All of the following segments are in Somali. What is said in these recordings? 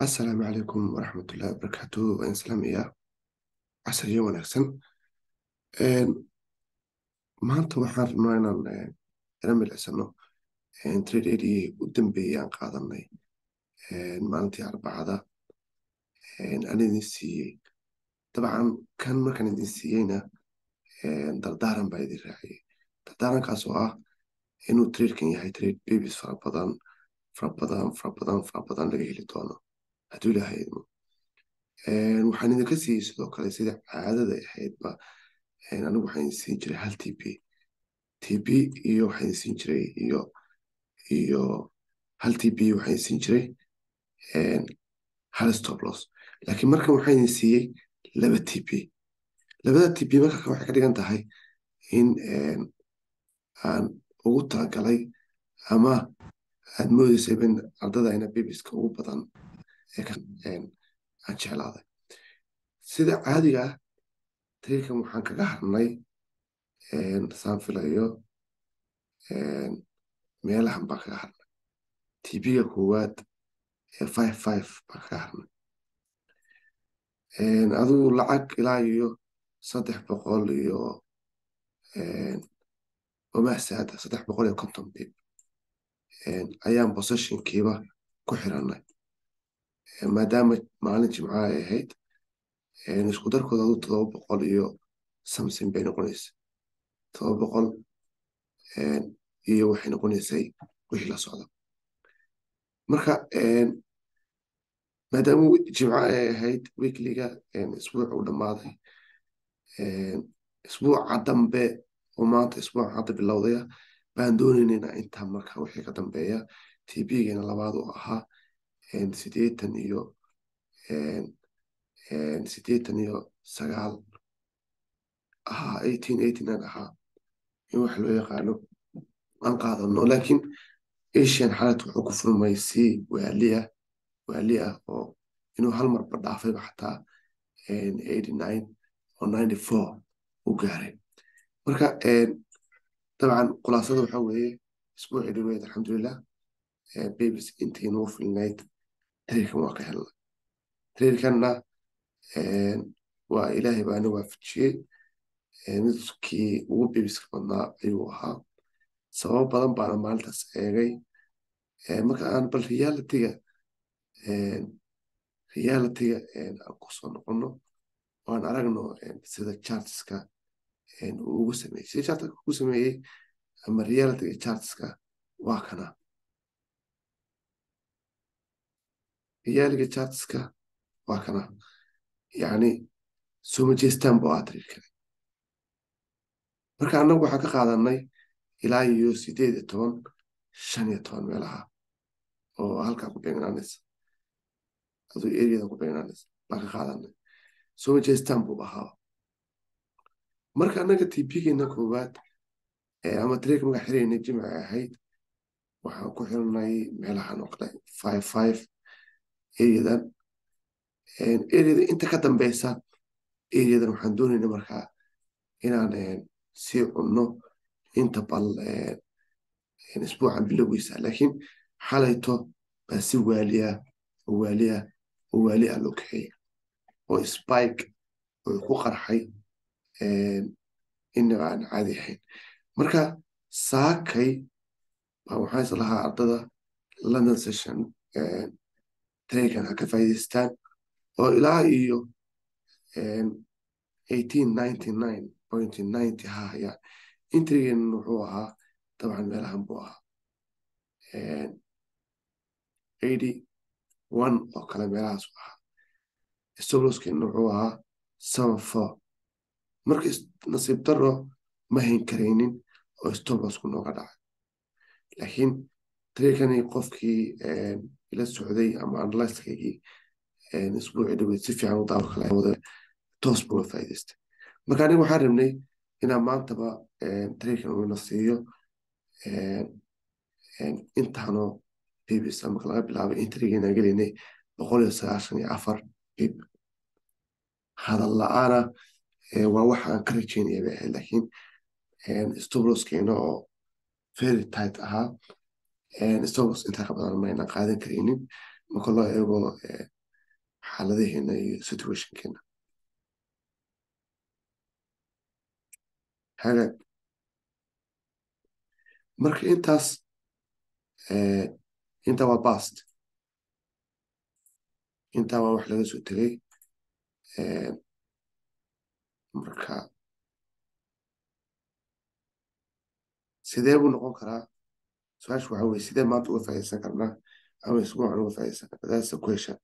السلام عليكم ورحمة الله وبركاته وإن سلام إياه عسى wanaagsan maanta waxaan rabnaa inaan ila milicsano trade-edii u dambeeyay aan qaadanay maalintii Arbacada aan idin siiyey dabcan kan markaan idin siiyeyna dardaaran baa idin raaciyey dardaarankaas oo ah inuu trade-kan yahay trade babies fara badan laga heli doono hadduu ilaahay idmo waxaan idinka siiyey sidoo kale sida caadada ahaydba anigu waxaan idin siin jiray hal TP iyo waxaan idin siin jiray iyo hal TP waxaan idin siin jiray hal stop loss laakiin markan waxaan idin siiyey laba TP labada TP marka waxay ka dhigan tahay in aan ugu talagalay ama aad moodaysa in ardadayna babiska ugu badan aan jeclaaday sida caadiga ah trade-kan waxaan kaga harnay saan filayo meelahan baan kaga harnay TP-ga koowaad 55 baan kaga harnay adigu lacag ilaa iyo 300 iyo wamaasada 350 bib ayaan possessionkiiba ku xiranay maadaama maalin jimca ay ahayd isku darkooda adu 700 iyo something bay noqonaysa 700 iyo waxay noqonaysay wixii la socda marka maadaama jimca ay ahayd weekliga isbuuc u dhammaaday isbuuca dambe oo maanta isbuuca hadda bilowdaya baan doonaynaa intaa marka wixii ka dambeeya TP-geena labaad oo ahaa 89 ahaa 1889 ahaa in wax loo yaqaano aan qaadano laakiin asian xaalad wuxuu ku furmay si waali ah oo inuu hal marba dhaafayba xataa 89 oo 94 u gaaray marka dabcan khulaasada waxaa weeye isbuucii dhaweed alxamdulilah babys intii nagu filnayd trade-kan waa ka helnay trade-kanna waa ilaahay baana waafajiyey midkii ugu babiska badnaa ayuu ahaa sababo badan baana maalintaas eegay marka aan bal realitiga aan kusoo noqono oo aan aragno sida chartska uu ugu sameeyey sida chartka ugu sameeyey ama realitiga chartska waa kana realitiga chartska waa kana yacni soo jeestaan buu ahaa trade kale marka annagu waxaan ka qaadanay ilaa iyo 18 15 meelaha oo halkaa ku beegnaanaysa aduu eriyada ku beegnaanaysa baan ka qaadanay soo jeestaan buu ahaa marka annaga TP-geena koowaad ama trade markaa xiraynay jimca ahayd waxaan ku xirnay meelahan oo kale 55 eriyadan eriyada inta ka dambeysa eriyadan waxaan doonayna markaa inaan sii cunno inta bal isbuucan bilowgiisa laakiin xalayto baa si waaliya loo kaxeeyey oo spike oo ku qarxay inaba aan caadi ahayn marka saakay baa waxaan is lahaa ardada London session trade-kan ha ka faa'iidaystaan oo ilaa iyo 1899.90 ha hayaan intrigan wuxuu ahaa dabcan meelahan buu ahaa 81 oo kale meelahaas u ahaa stoloskeena wuxuu ahaa 74 marka nasiib daro ma hayn karaynin oo stolosku nooga dhacay laakiin trade-kani qofkii ila socday ama analyskaygii isbuucii dhaweyd si fiican u daawo kala wada toos buu uga faa'iidaystay marka aniga waxaan rabnay inaan maantaba trade-kan uuna siiyo intaanoo babys marka laga bilaabay intrigeena gelinay 194 bib hadal la-aana waa waxa aan ka rajeynaya bay ahayd laakiin stoloskeena oo very tight ahaa stokes intaa ka badan mayna qaadan karaynin marka loo eego xaaladaheena iyo situationkeena. hagaag marka intaa waa past, intaa waa wax laga soo tegay. marka sidee buu noqon karaa? su-aashu waxa weye sidee maanta uga faa'iidaysan karnaa ama isbuucan uga faa'iidaysan karnaa? That's the question.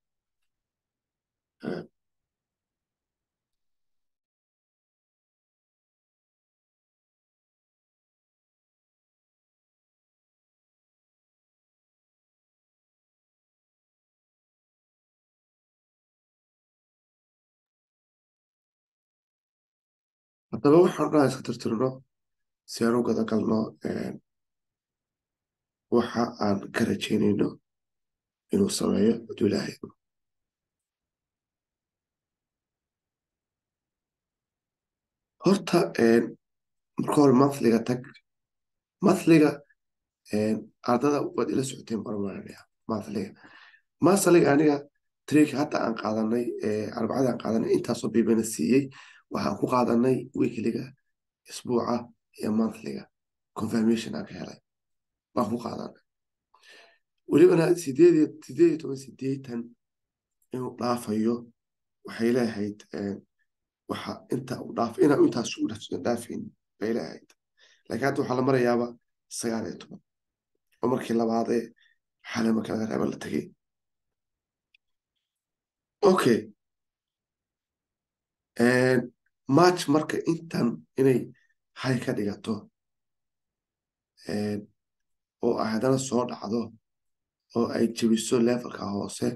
haddaba waxaan dhaa iska tirtirno si aan u gada galno waxa aan ka rajaynayno inuu sameeyo hadduu ilaahay. horta marka hore monthlyga tag. monthlyga ardada waad ila socoteen barmaanaya monthlyga aniga trek hadda aan qaadanay arbacada aan qaadanay intaasoo bibana siiyey. waxaan ku qaadanay weekliga, isbuuca iyo monthlyga confirmation aan ka helay baan ku qaadanay. welibana 18 inuu dhaafayo waxay leeyahayd waxa inta u dhaaf inaa intaas u dhaafin bay leeyahayd. laakiin hadda waxaa la marayaaba 19 oo markii labaadee xalay marka laga reeba la tegay. okay march marka intan inay hay ka dhigato oo ay haddana soo dhacdo oo ay jebiso levelka hoose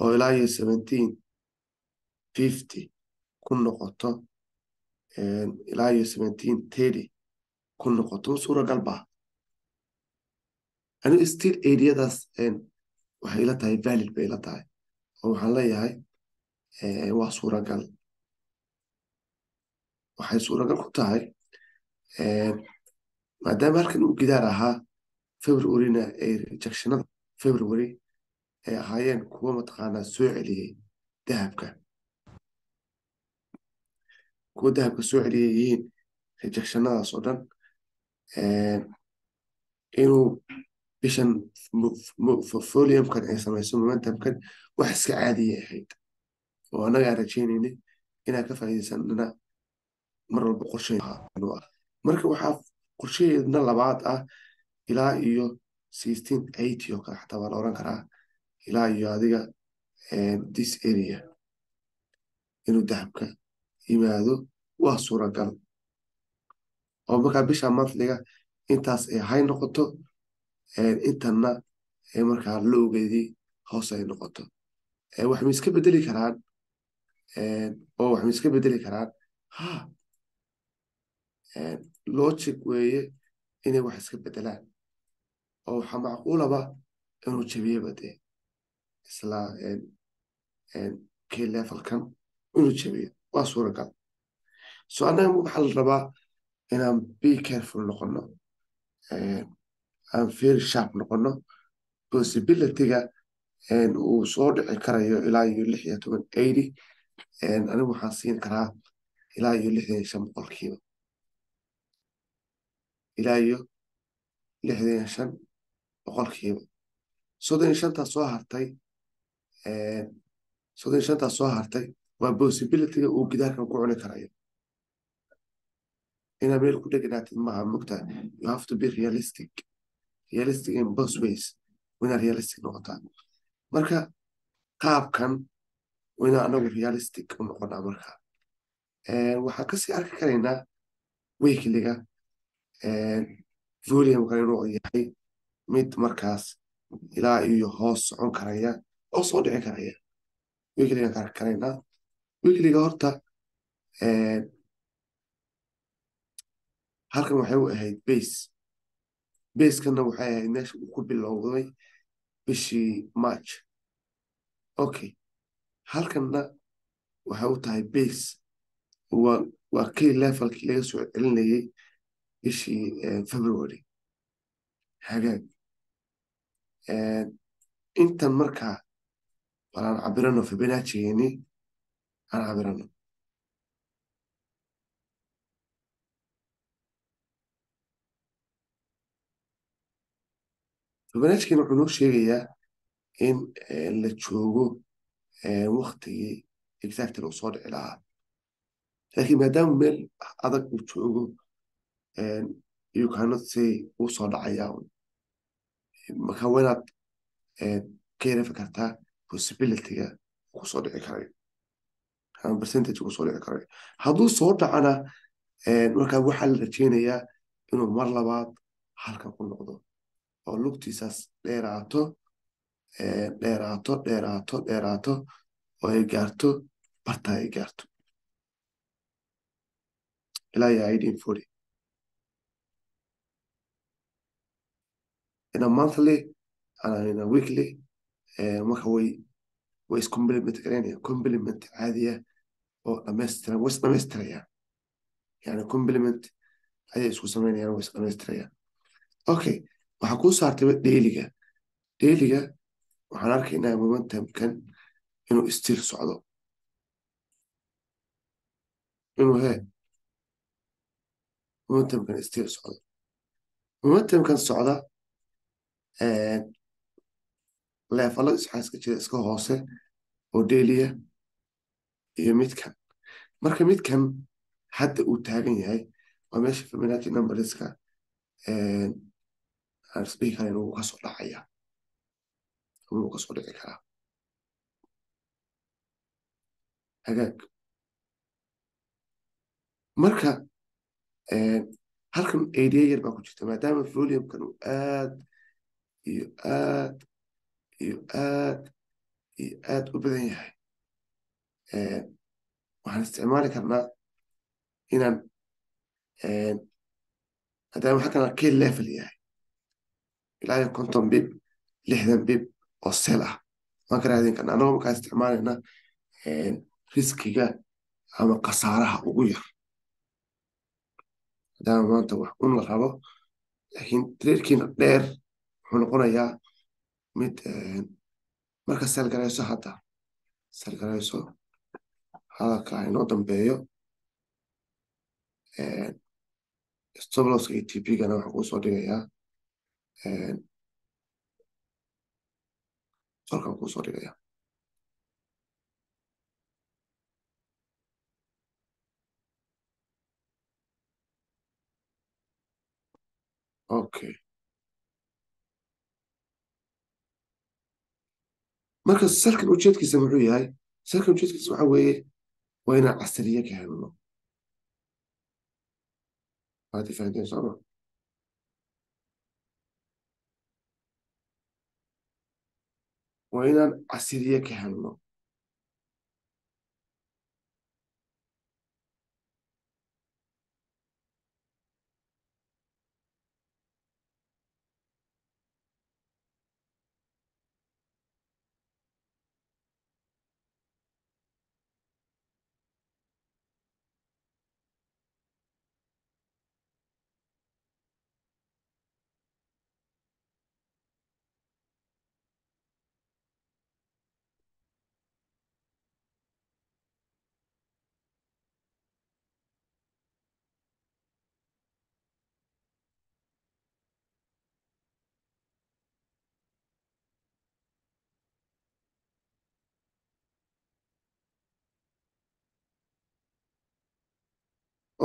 oo ilaa iyo 1750 ku noqoto ilaa iyo 1730 ku noqoto suuragal baa. anigu still areadaas waxay ila tahay valid bay ila tahay oo waxaan leeyahay waa suuragal. waxay suuragal ku tahay maadaama halkan uu gidaar ahaa februaryna ay rejectionada february ay ahaayeen kuwa mataqaanaa soo celiyey dahabka, kuwa dahabka soo celiyey yihiin rejectionadaas oo dhan. inuu bishan foliumkan ay samayso momentumkan wax iska caadiyay ahayd oo annaga aan rajaynaynay inaan ka faa'iidaysanana mar walba qorshe marka waxaa qorshaheedna labaad ah ilaa iyo 1680 oo kale xataa waa la oran karaa ilaa iyo adiga this area inuu dahabka yimaado waa suuragal. oo markaa bisha monthlyga intaas ay hay noqoto intanna markaa lowgeedii hoos ay noqoto. waxay iska bedeli karaan oo waxay iska bedeli karaan ha logic weeye inay wax iska bedelaan. oo waxaa macquulaba inuu jabiyaba dee isla key levelkan inuu jabiyo waa suuragal. so annaga waxaa la rabaa inaan be careful noqono, aan very sharp noqono. possibilityga uu soo dhici karayo ilaa iyo 1680 anigu waxaan siin karaa ilaa iyo 65 ilaa iyo 65 35 soo hartay 35 soo hartay waa possibilityga uu gidaarkan ku cuni karayo. inaa meel ku dheganaatid maaha mogta. you have to be realistic in both ways. inaa realistic noqotaa marka qaabkan inaa anagu realistic u noqonaa. marka waxaan kasii arki karaynaa weekliga volumekan inuu yahay mid markaas ilaa iyo hoos socon karaya oo soo dhici karaya. weekligan ka arki karaynaa. weekliga horta halkan waxay u ahayd basekana waxay ahayd meesha uu ku bilowday bishii march. okay halkanna waxay u tahay base waa key levelkii laga soo celinayay bishii february. hagaag intan markaa balaan cabirano fibonacci-geeni aan cabirano. fibonacci-geeni wuxuu noo sheegayaa in la joogo waqtigii exactly uu soo dhici lahaa, laakiin maadaama meel adag uu joogo, you cannot say wuu soo dhacayaa marka waa inaad ka yara fakartaa possibility-ga ku soo dhici karayo ama percentage ku soo dhici karayo. hadduu soo dhacana markaa waxaa la rajeynayaa inuu mar labaad halkan ku noqdo oo lugtiisaas dheeraato dheeraato dheeraato dheeraato oo ay gaarto bartaa ay gaarto ilaa iyo 1840 in a monthly and in a weekly. marka way iscomplement garanayaan complement caadiya oo dhammaystiran way isdhammaystirayaan, yani complement ayay isku samaynayaan way isdhammaystirayaan. okay, waxaa kuu saartay dailiga. dailiga waxaan arkaynaa momentumkan inuu still socdo, inuu momentumkan still socdo. momentumkan socda leefalo waxaa iska jira iska hoose oo dailiya iyo midkan. marka midkan hadda uu taagan yahay waa meesha fibonacci numberska aan isdhihi kara inuu kasoo dhacaya, inuu kasoo dhici karaa hagaag. marka halkan idea yar baa ku jirta, maadaama volumkan uu aad iyo aad iyo aad iyo aad u badan yahay, waxaan isticmaali karnaa inaan maadaama halkan key level yahay ilaa iyo 50 bib 60 bib oo sel ah waan ka raadin karnaa anagoo markaa isticmaalayna riskiga ama khasaaraha ugu yar, maadaama maanta wax un la rabo. laakiin tradekiina dheer wuxuu noqonayaa mid marka selgarayso hadda selgarayso hadalka inoo dambeeyo stoploska iyo TP-gana waxaan kuu soo dhigayaa solkan kuu soo dhigayaa. okay, marka salkan ujeedkiisa muxuu yahay? salkan ujeedkiisa waxa weeye waa inaan casriye ka helno. waad fahanteen sooma? waa inaan casriye ka helno.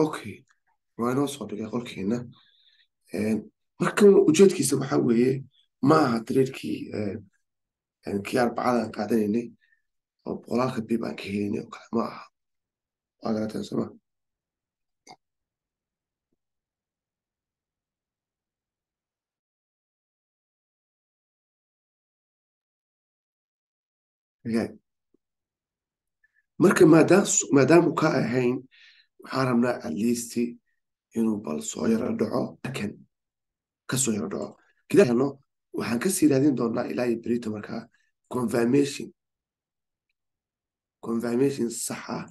okay, waa inoo soo dhigay qolkeena. markan ujeedkiisa waxa weeye ma aha tradeekii kii arbacada aan qaadanaynay oo boqolaalka bib aan ka helaynay oo kale ma aha. waa garateen sooma? marka maadaamu ka ahayn waxaan rabnaa at least inuu bal soo yaro dhaco kan ka soo yaro dhaco kidano waxaan kasii raadin doonaa ilaa iyo berito markaa confirmation sax ah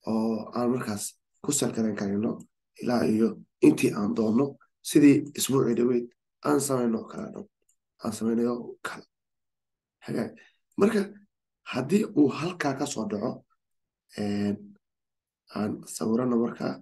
oo aan markaas ku salgaran karino ilaa iyo intii aan doonno sidii isbuucii dhaweyd aan samayno kala dhan aan samaynayo kala hagaag. marka haddii uu halkaa ka soo dhaco, aan sawirano markaa.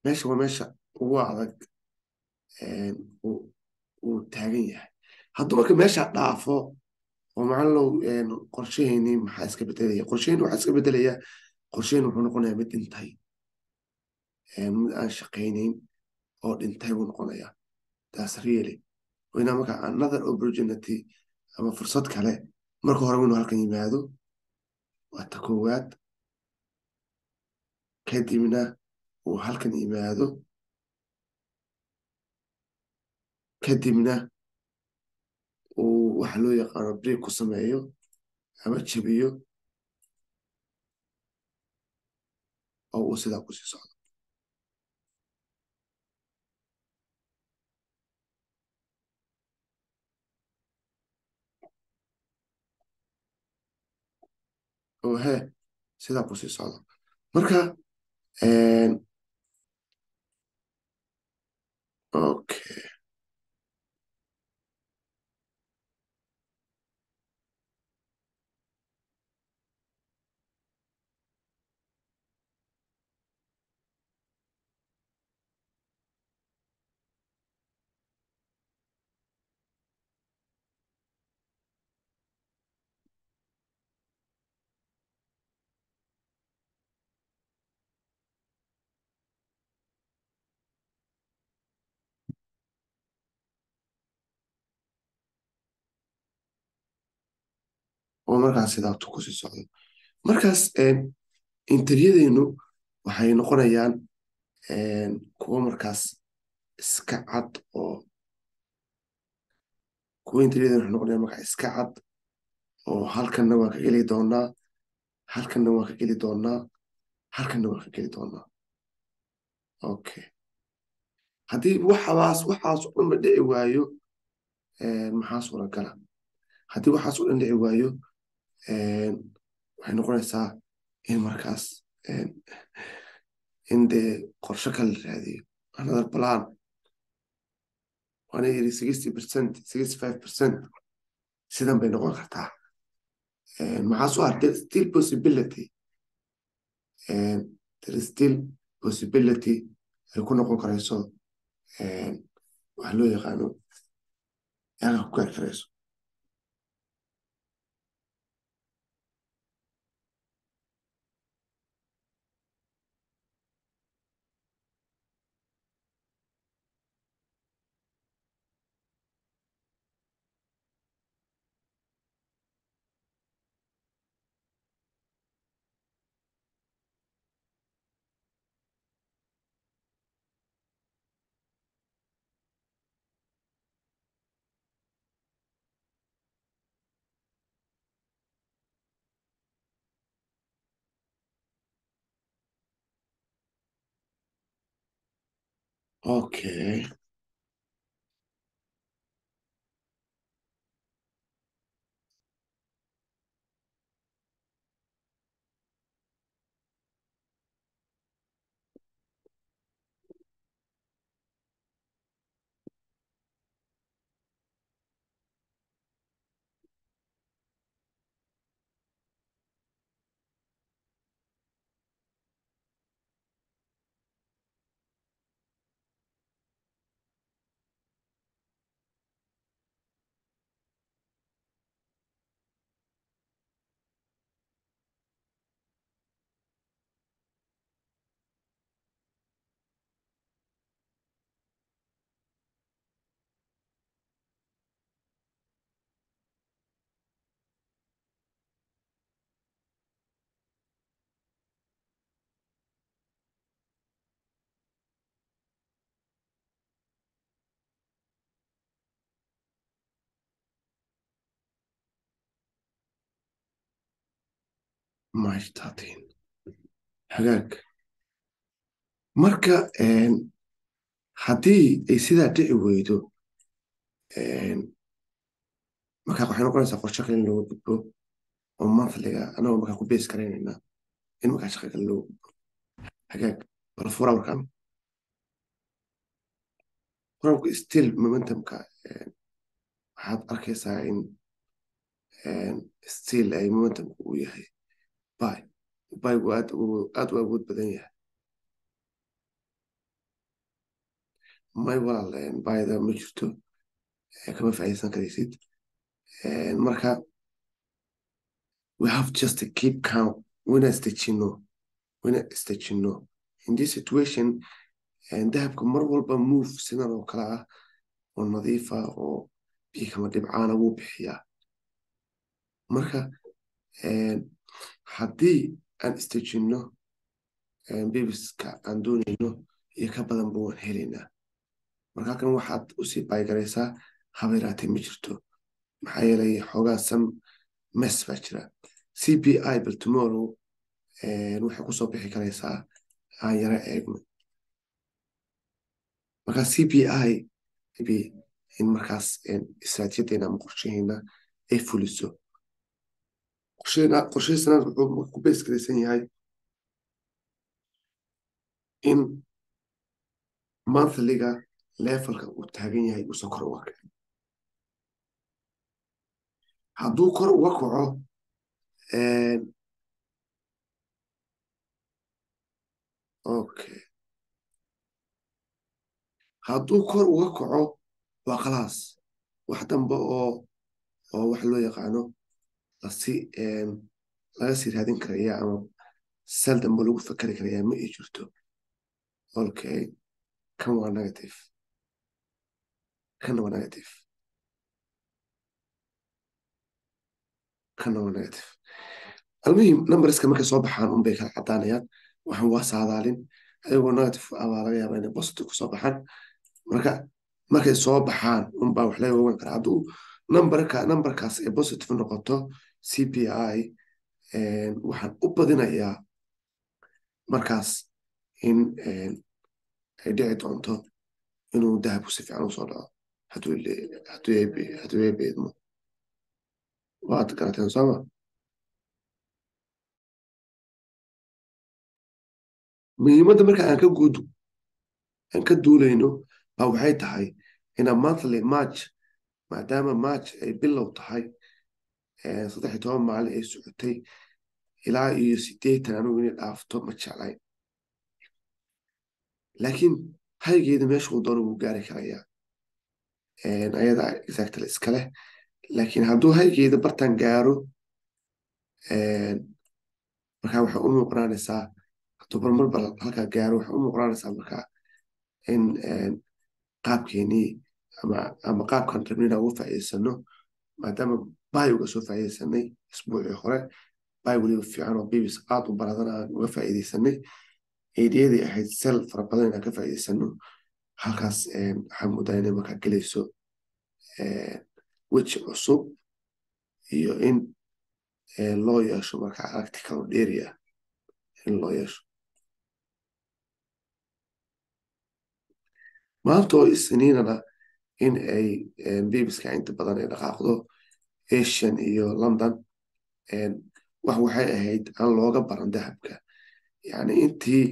Meesha waa meesha ugu adag uu uu taagan yahay. hadduu marka meesha dhaafo oo macallow qorshahayni maxaa iska bedelaya? Qorshahayni waxaa iska bedelaya, qorshahayni wuxuu noqonayaa mid dhintay, mid aan shaqaynayn oo dhintay buu noqonayaa. That's really waynaa marka another opportunity ama fursad kale. Marka hore inuu halkan yimaado waa ta koowaad, kadibna uu halkan yimaado, kadibna uu waxa loo yaqaano break ku sameeyo ama jabiyo, oo uu sidaa kusii socdo. oo he sidaa kusii socdo. Marka okay, oo markaas sidaa kusii socdo. Markaas interview-deenu waxay noqonayaan kuwo markaas iska cad, oo kuwo interview-deenu waxay noqonayaan markaa iska cad, oo halkanna waan ka geli doonaa, halkanna waan ka geli doonaa, halkanna waan ka geli doonaa. Okay, haddii waxaas oo dhan ba dhici waayo, maxaa suuragala? haddii waxaas oo dhan dhici waayo, waxay noqonaysaa in markaas in dee qorshe kale la raadiyo, another plan. waana yidhi 60%, 65%, sidan bay noqon kartaa. maxaa soo hartay? Still possibility, there is still possibility ay ku noqon karayso waxa loo yaqaano yaga ku gaari karayso. Okay, March 13 hagaag. Marka haddii ay sidaa dhici weydo, marka waxay noqonaysaa qorshe kale in looga gudbo oo monthlyga anagoo markaa ku base garaynayna in markaa shaqa kale loo hagaag bal fura markaan programka still momentumka waxaad arkaysaa in still ay momentumka uu yahay buy buygu aad u awood badan yahay may walaal buyda ma jirto kama faa'iidaysan karaysid marka we have just to keep calm wina istajino in this situation dahabka mar walba move sidan oo kale ah oo nadiifa oo biyo kama dhibcaana wuu bixiyaa marka haddii aan istajino babiska aan doonayno iyo ka badan ba waan helaynaa marka halkan waxaad usii baygaraysaa habeeraatay ma jirto maxaa yeelay xoogaa san mes baa jira cpi bal tomorrow waxay kusoo bixi karaysaa aan yara eegno marka cpi in markaas istiraatiijadeena ama qorshaheena ay fuliso qorshaheesana wuxuu ku bees garaysan yahay in monthlyga levelka uu taagan yahay uusan kor uga kicin hadduu kor uga kaco okay hadduu kor uga kaco waa khalaas wax dambe oo wax loo yaqaano laga sii raadin karaya ama sel dambe lagu fakari karaya ma ay jirto okay kan waa negative kana waa negative kana waa negative almuhim numberska markay soo baxaan unbay kala cadaanayaan waxaan waa saadaalin ayagoo negative baa laga yaabaa inay positive kusoo baxaan markay soo baxaan unbaa wax laga ogaan karaa hadduu numberkaas ay positive noqoto cpi waxaan u badinayaa markaas in ay dhici doonto inuu dahabku si fiican usoo dhaco hadduu eebeedmo waad garateen sooma muhiimadda marka aan ka duulayno baa waxay tahay inaa monthly march maadaama march ay bilow tahay 13 maalin ay socotay ilaa iyo 80 anigu inay dhaafto ma jeclayn laakiin haygeeda meeshuu doono wuu gaari karayaa ayada exactly iskale laakiin hadduu haygeeda bartan gaaro markaa waxay u muuqnaanaysaa hadduu marmarba halkaa gaaro waxay u muuqnaanaysaa markaa in qaabkeenii ama qaabkan rabnay inaan uga faa'iidaysano maadaama bay uga soo faa'iidaysanay isbuucii hore bay weliba fiican oo bibis aad u baradan aan uga faa'iidaysanay eediyadii ahayd sel fara badan inaan ka faa'iidaysano halkaas waxaa moodaa inay markaa gelayso weji cusub iyo in loo yeesho markaa aragti kaloo dheeri ah in loo yeesho maanta oo isniinana in ay bibiska inta badan ay dhaqaaqdo asian iyo london wax waxay ahayd aan looga baran dahabka yani intii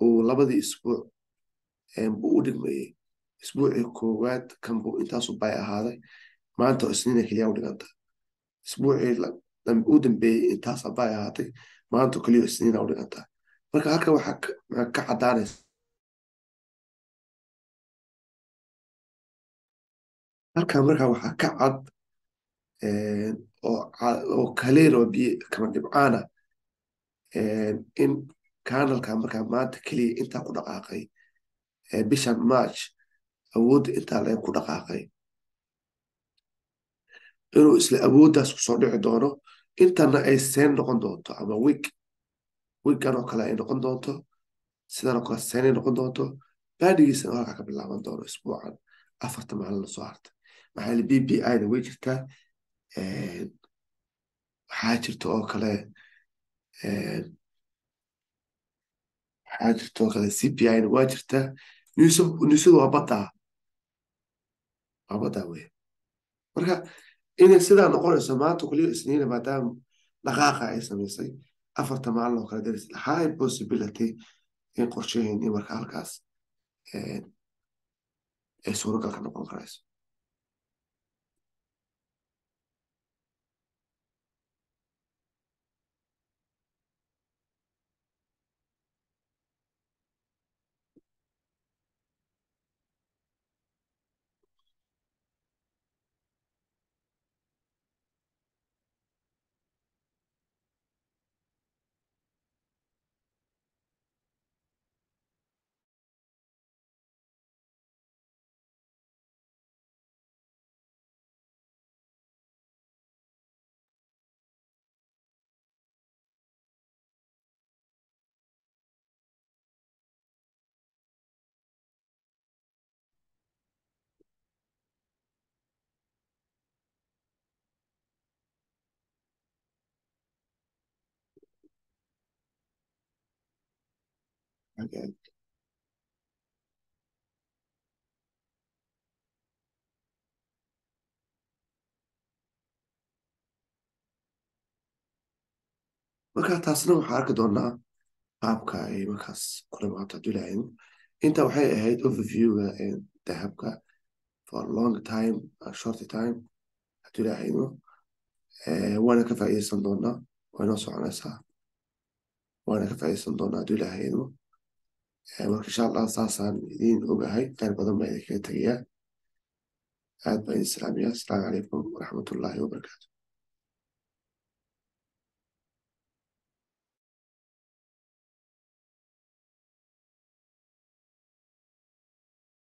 uu labadii isbuuc buu u dhigmayey isbuucii koowaad kan buu intaasu bay ahaaday maanta oo isniina keliya u dhiganta isbuucii u dambeeyey intaasa bay ahaatay maanta oo keliya isniina u dhiganta marka halkan waxaa ka cadaanaysa halkan markaa waxaa ka cad oo kaleer oo biyo kama dhibcaana in kanalka markaa maanta keliya intaa ku dhaqaaqay bishan march awoodda intaa leen ku dhaqaaqay inuu isla awooddaas kusoo dhici doono intana ay seen noqon doonto ama wiggan oo kale ay noqon doonto sidan oo kale seenay noqon doonto baadhigiisana halkaa ka bilaaban doono isbuucan 4 maalin lasoo hartay maxaa yeele bbi na way jirtaa waxaa jirta oo kale cpi na waa jirtaa newsadu waa baddaa wey marka inay sidaa noqonayso maanta keliya isniina maadaama dhaqaaqa ay samaysay afarta maalin oo kale daris high possibility in qorshaheennii marka halkaas ay suuragal ka noqon karayso. marka taasna waxaan arki doonaa qaabka ay markaas kula imaato hadduu ilaahay inta waxay ahayd overviewga dahabka for long time and short time hadduu ilaahay waana ka faa'iidaysan doonaa, waa inoo soconaysaa, waana ka faa'iidaysan doonaa hadduu ilaahay marka insha allah saasaan idiin ogahay, khayr badan baa idinkaga tegayaa. aad baa idin salaamayaa. asalaamu calaykum waraxmatullaahi wabarakaatu.